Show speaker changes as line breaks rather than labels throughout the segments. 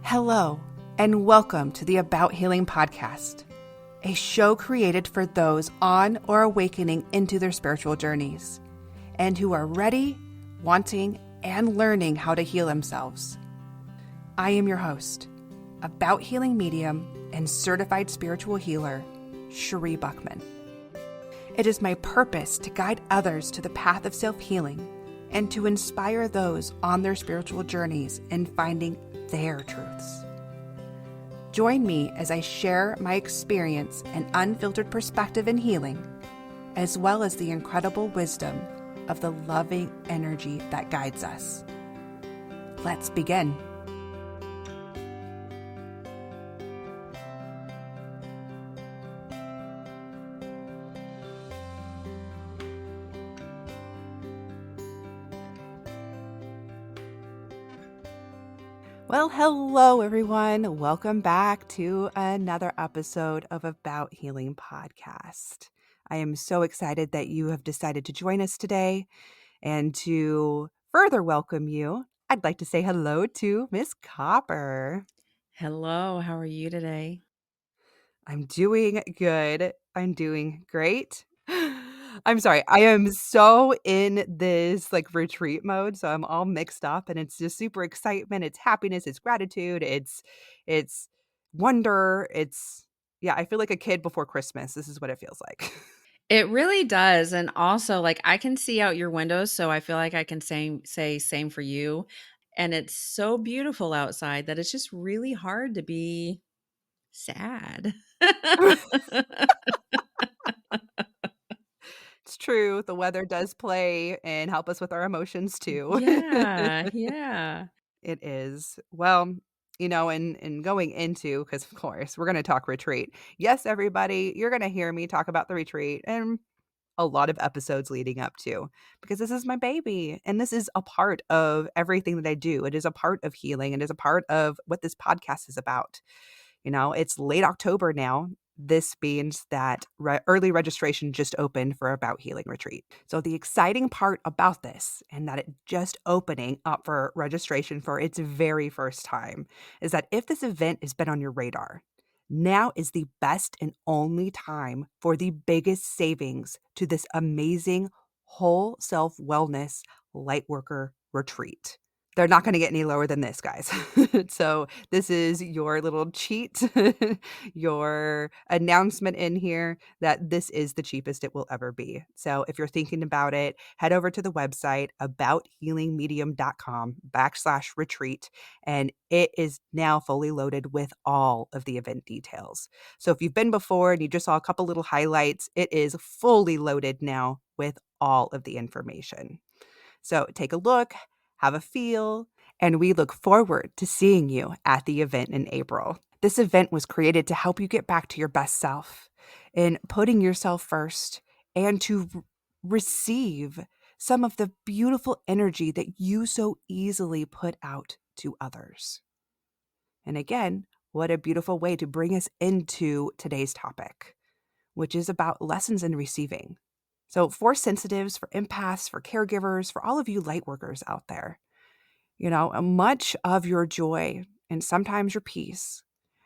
Hello, and welcome to the About Healing podcast, a show created for those on or awakening into their spiritual journeys, and who are ready, wanting, and learning how to heal themselves. I am your host, About Healing medium and certified spiritual healer, Sheree Buckman. It is my purpose to guide others to the path of self-healing and to inspire those on their spiritual journeys in finding their truths. Join me as I share my experience and unfiltered perspective in healing, as well as the incredible wisdom of the loving energy that guides us. Let's begin. Well, hello everyone. Welcome back to another episode of About Healing podcast. I am so excited that you have decided to join us today. And to further welcome you, I'd like to say hello to Miss Copper.
Hello, how are you today?
I'm doing good. I'm doing great. I'm sorry. I am so in this retreat mode, so I'm all mixed up and it's just super excitement, it's happiness, it's gratitude, it's wonder, I feel like a kid before Christmas. This is what it feels like.
It really does. And also, I can see out your windows, so I feel like I can say same for you. And it's so beautiful outside that it's just really hard to be sad.
It's true. The weather does play and help us with our emotions too.
Yeah, yeah.
It is. Well, and going into, because of course we're going to talk retreat. Yes, everybody, you're going to hear me talk about the retreat and a lot of episodes leading up to, because this is my baby and this is a part of everything that I do. It is a part of healing. It is a part of what this podcast is about. It's late October now. This means that early registration just opened for About Healing Retreat. So the exciting part about this, and that it just opening up for registration for its very first time, is that if this event has been on your radar, now is the best and only time for the biggest savings to this amazing whole self wellness lightworker retreat. They're not going to get any lower than this, guys. So this is your little cheat, your announcement in here that this is the cheapest it will ever be. So if you're thinking about it, head over to the website abouthealingmedium.com/retreat, and it is now fully loaded with all of the event details. So if you've been before and you just saw a couple little highlights, it is fully loaded now with all of the information. So take a look, have a feel, and we look forward to seeing you at the event in April. This event was created to help you get back to your best self in putting yourself first and to receive some of the beautiful energy that you so easily put out to others. And again, what a beautiful way to bring us into today's topic, which is about lessons in receiving. So for sensitives, for empaths, for caregivers, for all of you light workers out there, much of your joy and sometimes your peace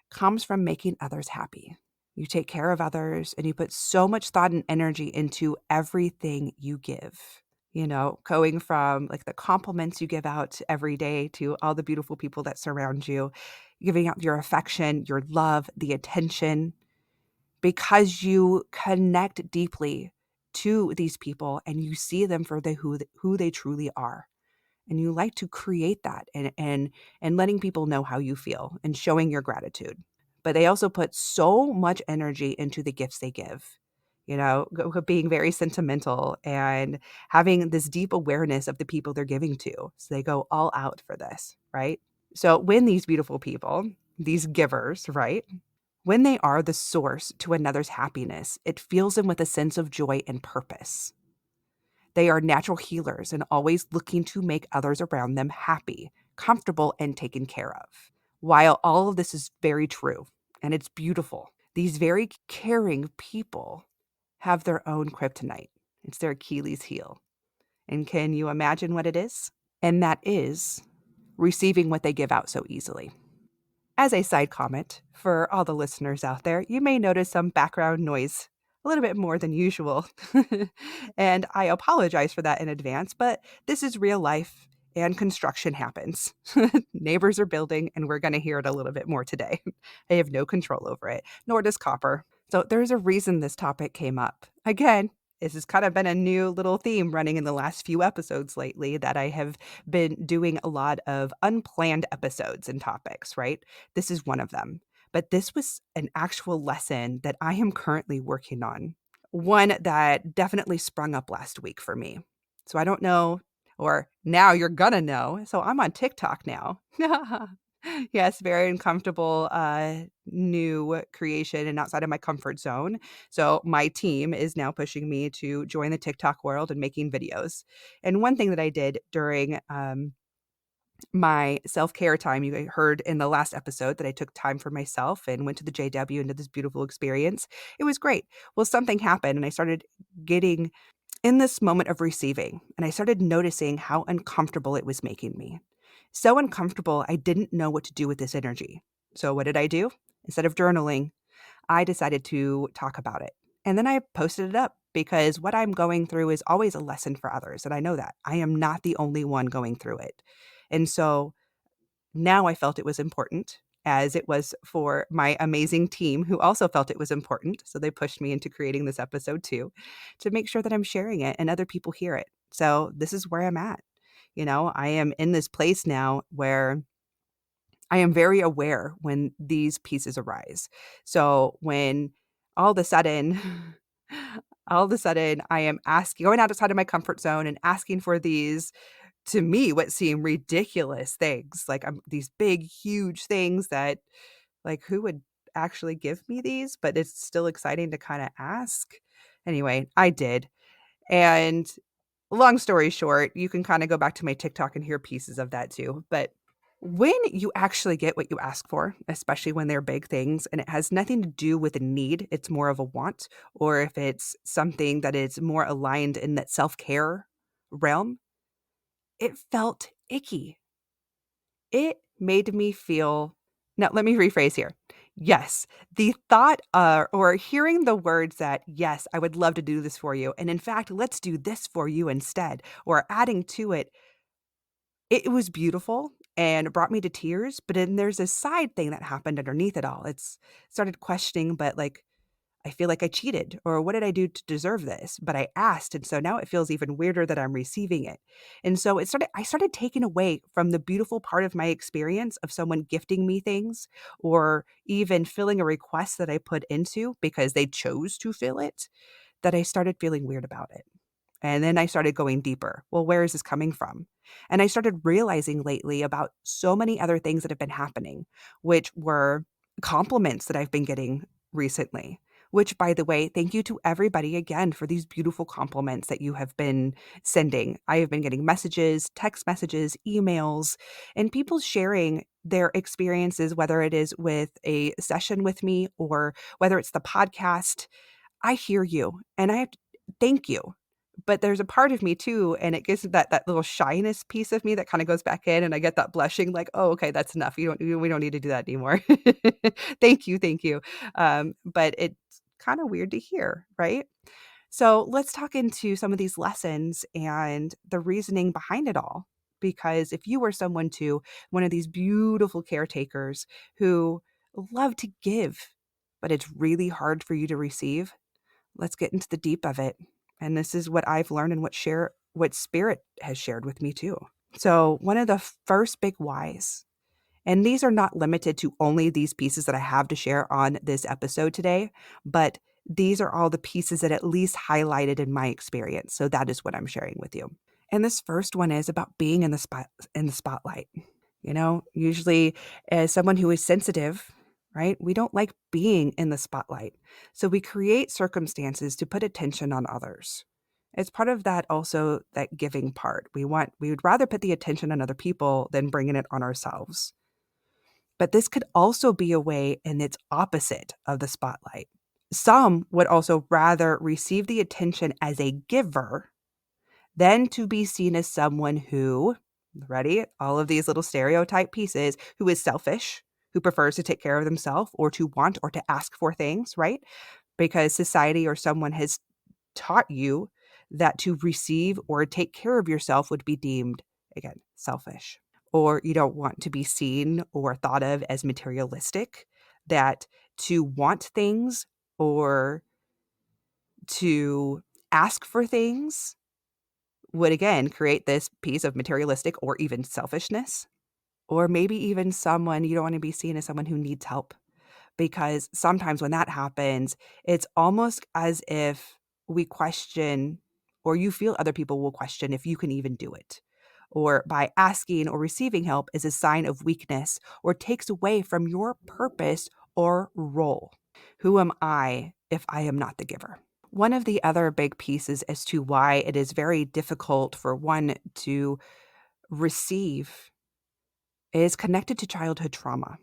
comes from making others happy. You take care of others and you put so much thought and energy into everything you give. Going from the compliments you give out every day to all the beautiful people that surround you, giving out your affection, your love, the attention, because you connect deeply to these people and you see them for who they truly are. And you like to create that and letting people know how you feel and showing your gratitude. But they also put so much energy into the gifts they give, being very sentimental and having this deep awareness of the people they're giving to. So they go all out for this, right? So when these beautiful people, these givers, right, when they are the source to another's happiness, it fills them with a sense of joy and purpose. They are natural healers and always looking to make others around them happy, comfortable, and taken care of. While all of this is very true and it's beautiful, these very caring people have their own kryptonite. It's their Achilles heel. And can you imagine what it is? And that is receiving what they give out so easily. As a side comment for all the listeners out there, you may notice some background noise a little bit more than usual. And I apologize for that in advance, but this is real life and construction happens. Neighbors are building, and we're going to hear it a little bit more today. I have no control over it, nor does Copper. So there's a reason this topic came up. Again, this has kind of been a new little theme running in the last few episodes lately that I have been doing a lot of unplanned episodes and topics, right? This is one of them. But this was an actual lesson that I am currently working on. One that definitely sprung up last week for me. So I don't know, or now you're gonna know. So I'm on TikTok now. Yes, very uncomfortable new creation and outside of my comfort zone. So my team is now pushing me to join the TikTok world and making videos. And one thing that I did during my self-care time, you heard in the last episode that I took time for myself and went to the JW and did this beautiful experience. It was great. Well, something happened and I started getting in this moment of receiving, and I started noticing how uncomfortable it was making me. So uncomfortable, I didn't know what to do with this energy. So what did I do? Instead of journaling, I decided to talk about it. And then I posted it up because what I'm going through is always a lesson for others. And I know that I am not the only one going through it. And so now I felt it was important, as it was for my amazing team who also felt it was important. So they pushed me into creating this episode too, to make sure that I'm sharing it and other people hear it. So this is where I'm at. I am in this place now where I am very aware when these pieces arise. So when all of a sudden, all of a sudden I am asking, going outside of my comfort zone and asking for these, to me, what seem ridiculous things, like these big, huge things that, like, who would actually give me these? But it's still exciting to kind of ask. Anyway, I did. And long story short, you can kind of go back to my TikTok and hear pieces of that too. But when you actually get what you ask for, especially when they're big things and it has nothing to do with a need, it's more of a want, or if it's something that is more aligned in that self care realm, it felt icky. It made me feel, now let me rephrase here. Yes, the thought or hearing the words that, yes, I would love to do this for you. And in fact, let's do this for you instead, or adding to it, it was beautiful and brought me to tears. But then there's a side thing that happened underneath it all. It's started questioning, but like, I feel like I cheated, or what did I do to deserve this? But I asked, and so now it feels even weirder that I'm receiving it. And so I started taking away from the beautiful part of my experience of someone gifting me things, or even filling a request that I put into because they chose to fill it, that I started feeling weird about it. And then I started going deeper. Well, where is this coming from? And I started realizing lately about so many other things that have been happening, which were compliments that I've been getting recently. Which, by the way, thank you to everybody again for these beautiful compliments that you have been sending. I have been getting messages, text messages, emails, and people sharing their experiences, whether it is with a session with me or whether it's the podcast. I hear you and I have to thank you. But there's a part of me too, and it gives that little shyness piece of me that kind of goes back in, and I get that blushing, like, oh, okay, that's enough. We don't need to do that anymore. Thank you, thank you. But it's kind of weird to hear, right? So let's talk into some of these lessons and the reasoning behind it all. Because if you were someone too, one of these beautiful caretakers who love to give, but it's really hard for you to receive, let's get into the deep of it. And this is what I've learned and what spirit has shared with me too. So, one of the first big whys, and these are not limited to only these pieces that I have to share on this episode today, but these are all the pieces that at least highlighted in my experience. So that is what I'm sharing with you. And this first one is about being in the spotlight. Usually as someone who is sensitive, right? We don't like being in the spotlight. So we create circumstances to put attention on others. It's part of that also, that giving part. We would rather put the attention on other people than bringing it on ourselves. But this could also be a way, and it's opposite of the spotlight. Some would also rather receive the attention as a giver than to be seen as someone who, ready, all of these little stereotype pieces, who is selfish, who prefers to take care of themselves or to want or to ask for things, right? Because society or someone has taught you that to receive or take care of yourself would be deemed, again, selfish. Or you don't want to be seen or thought of as materialistic, that to want things or to ask for things would again create this piece of materialistic or even selfishness. Or maybe even someone you don't want to be seen as someone who needs help. Because sometimes when that happens, it's almost as if we question, or you feel other people will question if you can even do it. Or by asking or receiving help is a sign of weakness or takes away from your purpose or role. Who am I if I am not the giver? One of the other big pieces as to why it is very difficult for one to receive is connected to childhood trauma.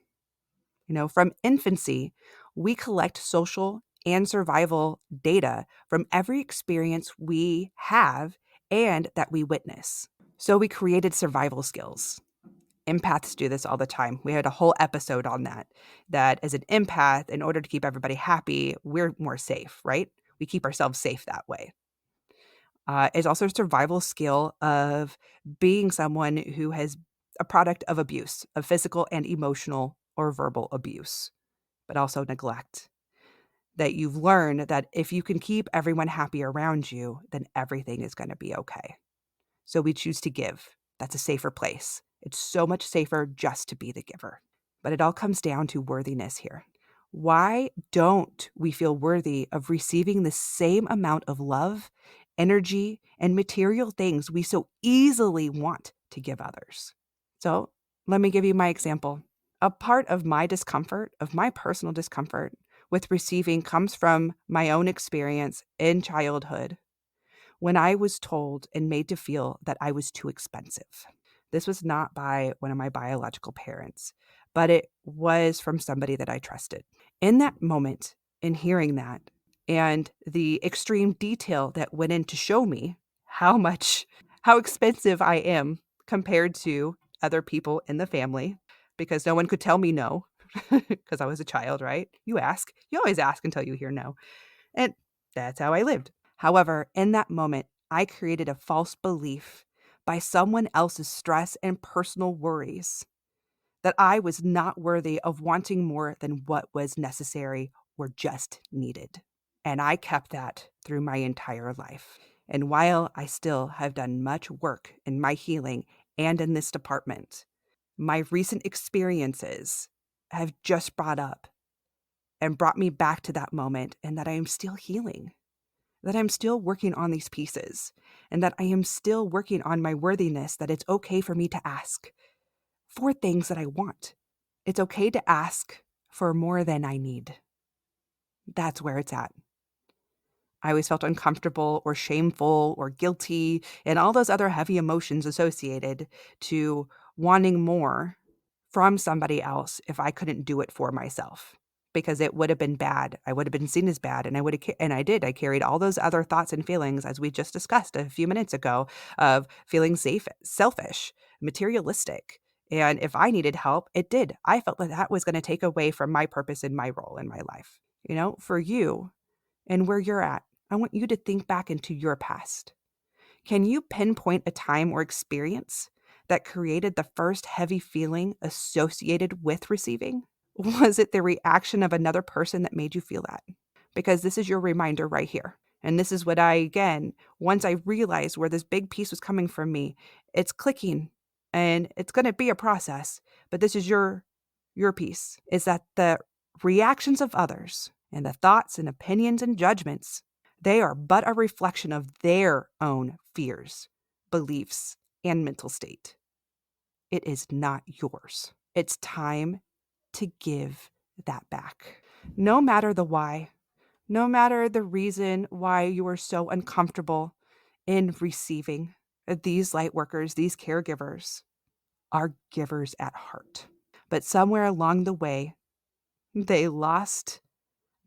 From infancy, we collect social and survival data from every experience we have and that we witness. So we created survival skills. Empaths do this all the time. We had a whole episode on that. That as an empath, in order to keep everybody happy, we're more safe, right? We keep ourselves safe that way. It's also a survival skill of being someone who has a product of abuse, of physical and emotional or verbal abuse, but also neglect. That you've learned that if you can keep everyone happy around you, then everything is going to be okay. So we choose to give. That's a safer place. It's so much safer just to be the giver. But it all comes down to worthiness here. Why don't we feel worthy of receiving the same amount of love, energy, and material things we so easily want to give others? So let me give you my example. A part of my discomfort, of my personal discomfort with receiving, comes from my own experience in childhood when I was told and made to feel that I was too expensive. This was not by one of my biological parents, but it was from somebody that I trusted. In that moment, in hearing that, and the extreme detail that went in to show me how expensive I am compared to other people in the family, because no one could tell me no, because I was a child, right? You ask. You always ask until you hear no. And that's how I lived. However, in that moment, I created a false belief by someone else's stress and personal worries that I was not worthy of wanting more than what was necessary or just needed. And I kept that through my entire life. And while I still have done much work in my healing and in this department, my recent experiences have just brought up and brought me back to that moment, and that I am still healing, that I'm still working on these pieces, and that I am still working on my worthiness, that it's okay for me to ask for things that I want. It's okay to ask for more than I need. That's where it's at. I always felt uncomfortable or shameful or guilty and all those other heavy emotions associated to wanting more from somebody else if I couldn't do it for myself, because it would have been bad. I would have been seen as bad, and I did. I carried all those other thoughts and feelings, as we just discussed a few minutes ago, of feeling safe, selfish, materialistic. And if I needed help, it did. I felt like that was going to take away from my purpose and my role in my life. For you and where you're at, I want you to think back into your past. Can you pinpoint a time or experience that created the first heavy feeling associated with receiving? Was it the reaction of another person that made you feel that? Because this is your reminder right here. And this is what once I realized where this big piece was coming from me, it's clicking, and it's going to be a process, but this is your piece, is that the reactions of others and the thoughts and opinions and judgments, they are but a reflection of their own fears, beliefs, and mental state. It is not yours. It's time to give that back. No matter the why, no matter the reason why you are so uncomfortable in receiving, these light workers, these caregivers are givers at heart. But somewhere along the way, they lost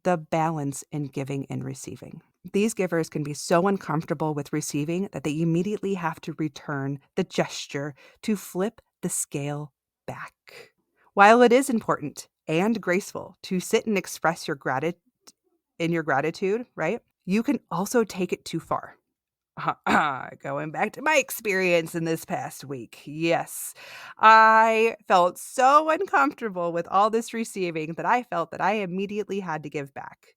the balance in giving and receiving. These givers can be so uncomfortable with receiving that they immediately have to return the gesture to flip the scale back. While it is important and graceful to sit and express your gratitude, right? You can also take it too far. Going back to my experience in this past week. Yes, I felt so uncomfortable with all this receiving that I felt that I immediately had to give back.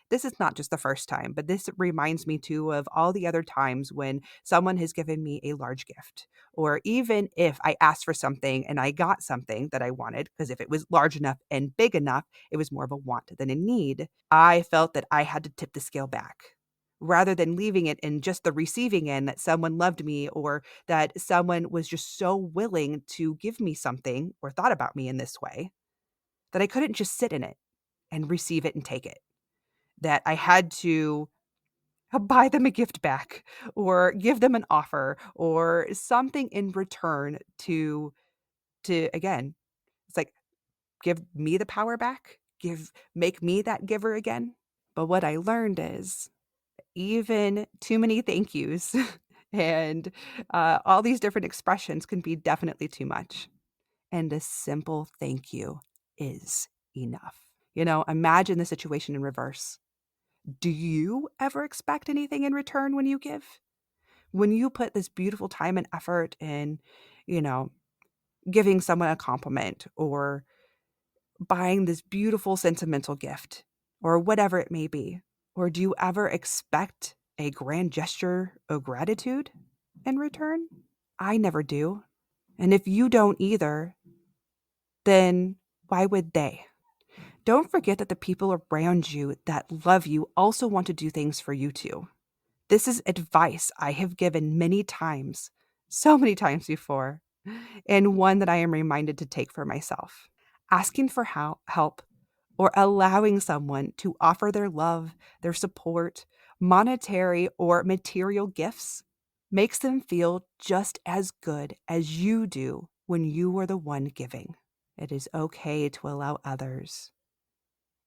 This is not just the first time, but this reminds me too of all the other times when someone has given me a large gift. Or even if I asked for something and I got something that I wanted, because if it was large enough and big enough, it was more of a want than a need. I felt that I had to tip the scale back rather than leaving it in just the receiving end that someone loved me or that someone was just so willing to give me something or thought about me in this way that I couldn't just sit in it and receive it and take it. That I had to buy them a gift back or give them an offer or something in return to again, it's like give me the power back, make me that giver again. But what I learned is even too many thank yous and all these different expressions can be definitely too much. And a simple thank you is enough. Imagine the situation in reverse. Do you ever expect anything in return when you give? When you put this beautiful time and effort in, you know, giving someone a compliment or buying this beautiful sentimental gift or whatever it may be? Or do you ever expect a grand gesture of gratitude in return? I never do. And if you don't either, then why would they? Don't forget that the people around you that love you also want to do things for you too. This is advice I have given many times, so many times before, and one that I am reminded to take for myself. Asking for help or allowing someone to offer their love, their support, monetary or material gifts makes them feel just as good as you do when you are the one giving. It is okay to allow others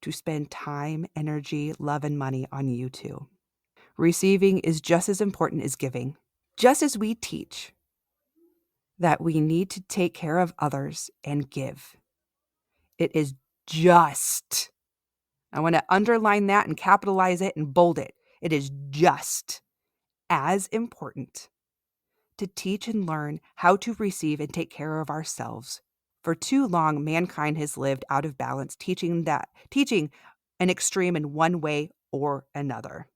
to spend time, energy, love, and money on you too. Receiving is just as important as giving. Just as we teach that we need to take care of others and give, it is just, I want to underline that and capitalize it and bold it. It is just as important to teach and learn how to receive and take care of ourselves. For too long, mankind has lived out of balance, teaching an extreme in one way or another.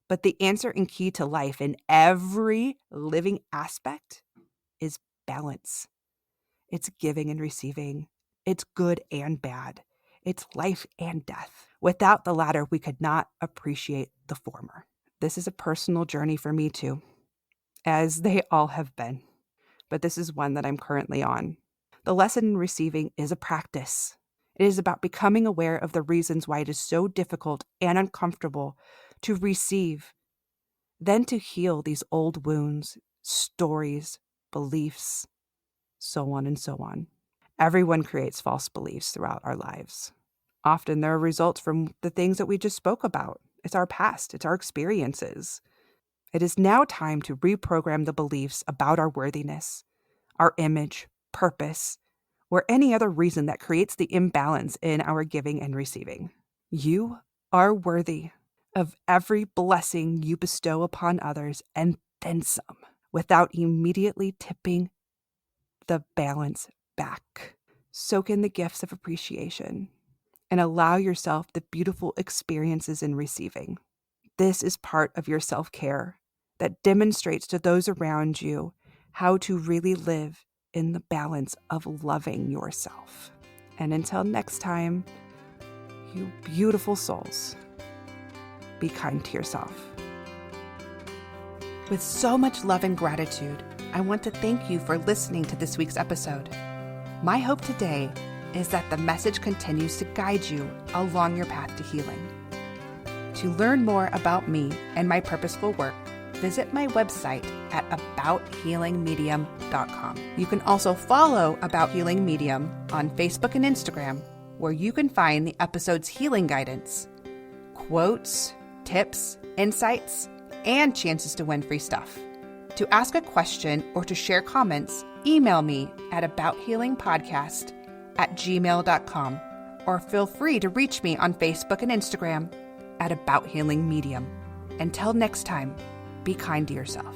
But the answer and key to life in every living aspect is balance. It's giving and receiving. It's good and bad. It's life and death. Without the latter, we could not appreciate the former. This is a personal journey for me too, as they all have been. But this is one that I'm currently on. The lesson in receiving is a practice. It is about becoming aware of the reasons why it is so difficult and uncomfortable to receive, then to heal these old wounds, stories, beliefs, so on and so on. Everyone creates false beliefs throughout our lives. Often there are results from the things that we just spoke about. It's our past, it's our experiences. It is now time to reprogram the beliefs about our worthiness, our image, purpose, or any other reason that creates the imbalance in our giving and receiving. You are worthy of every blessing you bestow upon others and then some, without immediately tipping the balance back. Soak in the gifts of appreciation and allow yourself the beautiful experiences in receiving. This is part of your self-care that demonstrates to those around you how to really live in the balance of loving yourself. And until next time, you beautiful souls, be kind to yourself. With so much love and gratitude, I want to thank you for listening to this week's episode. My hope today is that the message continues to guide you along your path to healing. To learn more about me and my purposeful work, visit my website at abouthealingmedium.com. You can also follow About Healing Medium on Facebook and Instagram, where you can find the episode's healing guidance, quotes, tips, insights, and chances to win free stuff. To ask a question or to share comments, email me at abouthealingpodcast abouthealingmedium@gmail.com, or feel free to reach me on Facebook and Instagram at About Healing Medium. Until next time, be kind to yourself.